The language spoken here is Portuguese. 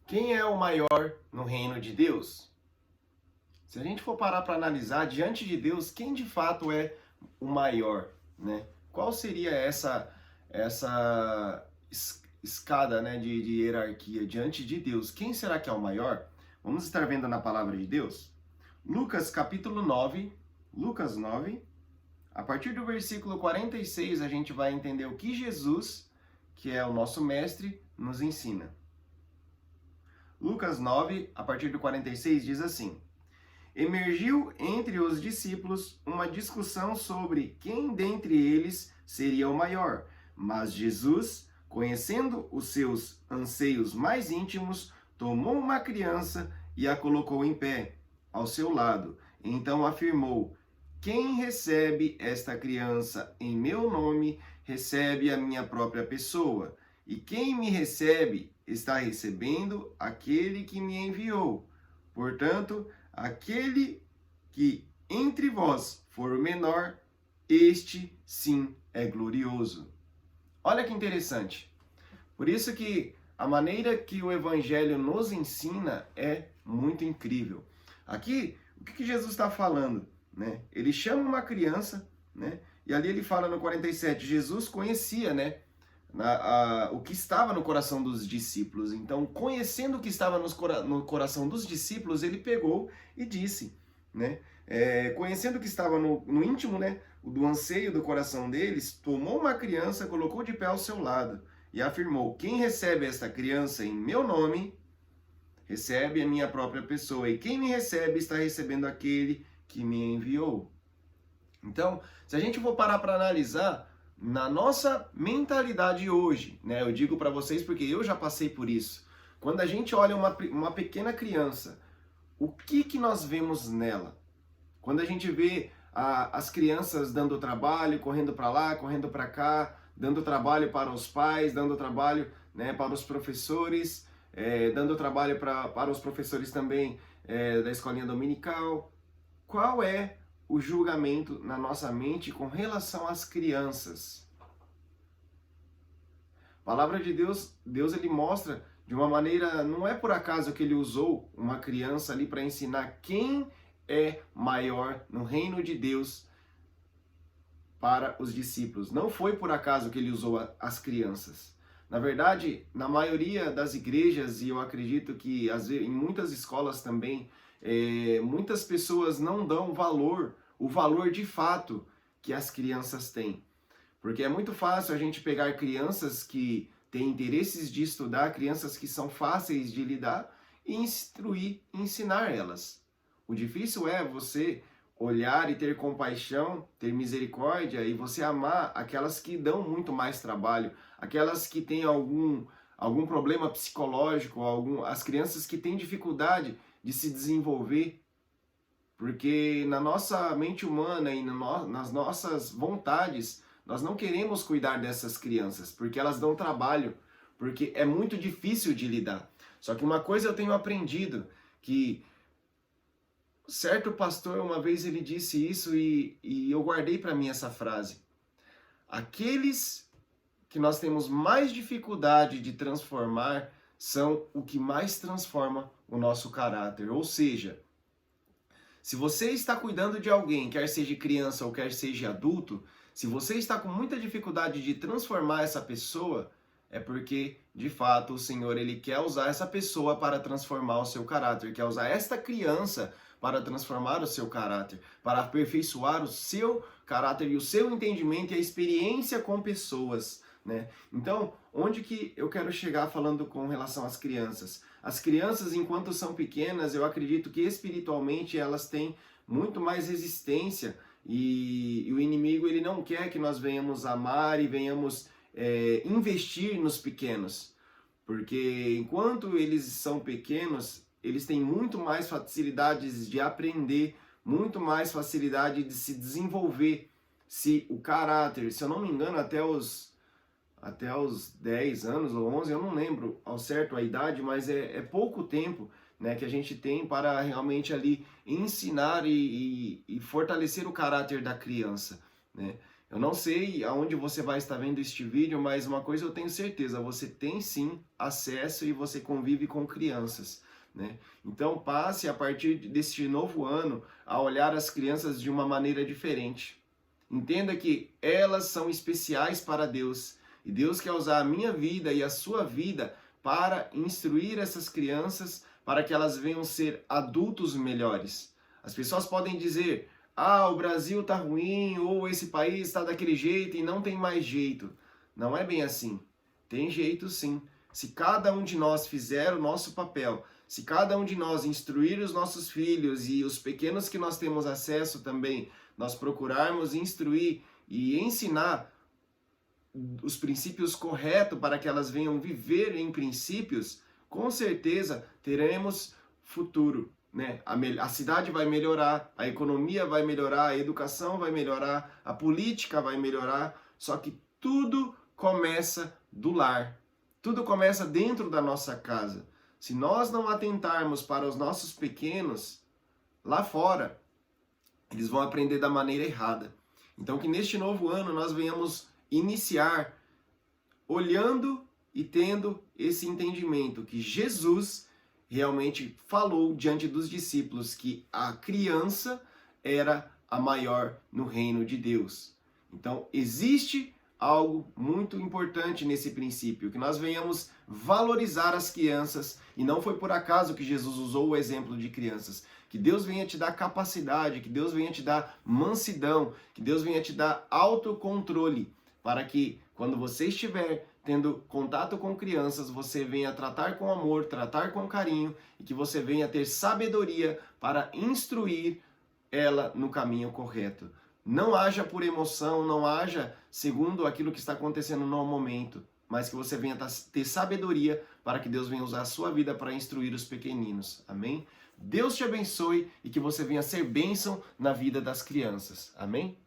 Quem é o maior no reino de Deus? Se a gente for parar para analisar, diante de Deus, quem de fato é o maior, né? Qual seria essa escada, né, de hierarquia diante de Deus? Quem será que é o maior? Vamos estar vendo na palavra de Deus? Lucas capítulo 9, Lucas 9, a partir do versículo 46 a gente vai entender o que Jesus, que é o nosso mestre, nos ensina. Lucas 9, a partir do 46, diz assim: Emergiu entre os discípulos uma discussão sobre quem dentre eles seria o maior. Mas Jesus, conhecendo os seus anseios mais íntimos, tomou uma criança e a colocou em pé, ao seu lado. Então afirmou: Quem recebe esta criança em meu nome, recebe a minha própria pessoa. E quem me recebe, está recebendo aquele que me enviou. Portanto, aquele que entre vós for o menor, este sim é glorioso. Olha que interessante. Por isso que a maneira que o Evangelho nos ensina é muito incrível. Aqui, o que Jesus está falando? Né? Ele chama uma criança, né? E ali ele fala no 47, Jesus conhecia, né, o que estava no coração dos discípulos. Então, conhecendo o que estava no coração dos discípulos, ele pegou e disse, né? Conhecendo o que estava no íntimo, né, do anseio do coração deles, tomou uma criança, colocou de pé ao seu lado e afirmou: Quem recebe esta criança em meu nome, recebe a minha própria pessoa. E quem me recebe, está recebendo aquele que me enviou. Então, se a gente for parar para analisar, na nossa mentalidade hoje, né? Eu digo para vocês porque eu já passei por isso. Quando a gente olha uma pequena criança, o que nós vemos nela? Quando a gente vê as crianças dando trabalho, correndo para lá, correndo para cá, dando trabalho para os pais, dando trabalho, né, para os professores, dando trabalho para os professores também da escolinha dominical. Qual é o julgamento na nossa mente com relação às crianças? A palavra de Deus, ele mostra de uma maneira, não é por acaso que ele usou uma criança ali para ensinar quem é maior no reino de Deus para os discípulos. Não foi por acaso que ele usou as crianças. Na verdade, na maioria das igrejas, e eu acredito que em muitas escolas também, muitas pessoas não dão o valor de fato que as crianças têm. Porque é muito fácil a gente pegar crianças que têm interesses de estudar, crianças que são fáceis de lidar, e instruir, ensinar elas. O difícil é você olhar e ter compaixão, ter misericórdia, e você amar aquelas que dão muito mais trabalho, aquelas que têm algum problema psicológico, as crianças que têm dificuldade de se desenvolver, porque na nossa mente humana e nas nossas vontades, nós não queremos cuidar dessas crianças, porque elas dão trabalho, porque é muito difícil de lidar. Só que uma coisa eu tenho aprendido, que certo pastor, uma vez ele disse isso e eu guardei para mim essa frase. Aqueles que nós temos mais dificuldade de transformar são o que mais transforma o nosso caráter. Ou seja, se você está cuidando de alguém, quer seja criança ou quer seja adulto, se você está com muita dificuldade de transformar essa pessoa, é porque, de fato, o Senhor ele quer usar essa pessoa para transformar o seu caráter, quer usar esta criança para transformar o seu caráter, para aperfeiçoar o seu caráter e o seu entendimento e a experiência com pessoas, né? Então, onde que eu quero chegar falando com relação às crianças? As crianças, enquanto são pequenas, eu acredito que espiritualmente elas têm muito mais resistência e o inimigo ele não quer que nós venhamos amar e venhamos investir nos pequenos, porque enquanto eles são pequenos, eles têm muito mais facilidades de aprender, muito mais facilidade de se desenvolver, se o caráter, se eu não me engano, até os 10 anos ou 11, eu não lembro ao certo a idade, mas é pouco tempo, né, que a gente tem para realmente ali ensinar e fortalecer o caráter da criança, né? Eu não sei aonde você vai estar vendo este vídeo, mas uma coisa eu tenho certeza, você tem sim acesso e você convive com crianças, né? Então passe a partir deste novo ano a olhar as crianças de uma maneira diferente. Entenda que elas são especiais para Deus e Deus quer usar a minha vida e a sua vida para instruir essas crianças para que elas venham ser adultos melhores. As pessoas podem dizer: ah, o Brasil tá ruim, ou esse país está daquele jeito e não tem mais jeito. Não é bem assim. Tem jeito sim. Se cada um de nós fizer o nosso papel, se cada um de nós instruir os nossos filhos e os pequenos que nós temos acesso também, nós procurarmos instruir e ensinar os princípios corretos para que elas venham viver em princípios, com certeza teremos futuro. Né? A cidade vai melhorar, a economia vai melhorar, a educação vai melhorar, a política vai melhorar, só que tudo começa do lar, tudo começa dentro da nossa casa. Se nós não atentarmos para os nossos pequenos, lá fora, eles vão aprender da maneira errada. Então que neste novo ano nós venhamos iniciar olhando e tendo esse entendimento que Jesus realmente falou diante dos discípulos que a criança era a maior no reino de Deus. Então, existe algo muito importante nesse princípio, que nós venhamos valorizar as crianças, e não foi por acaso que Jesus usou o exemplo de crianças. Que Deus venha te dar capacidade, que Deus venha te dar mansidão, que Deus venha te dar autocontrole, para que quando você estiver tendo contato com crianças, você venha tratar com amor, tratar com carinho e que você venha ter sabedoria para instruir ela no caminho correto. Não haja por emoção, não haja segundo aquilo que está acontecendo no momento, mas que você venha ter sabedoria para que Deus venha usar a sua vida para instruir os pequeninos. Amém? Deus te abençoe e que você venha ser bênção na vida das crianças. Amém?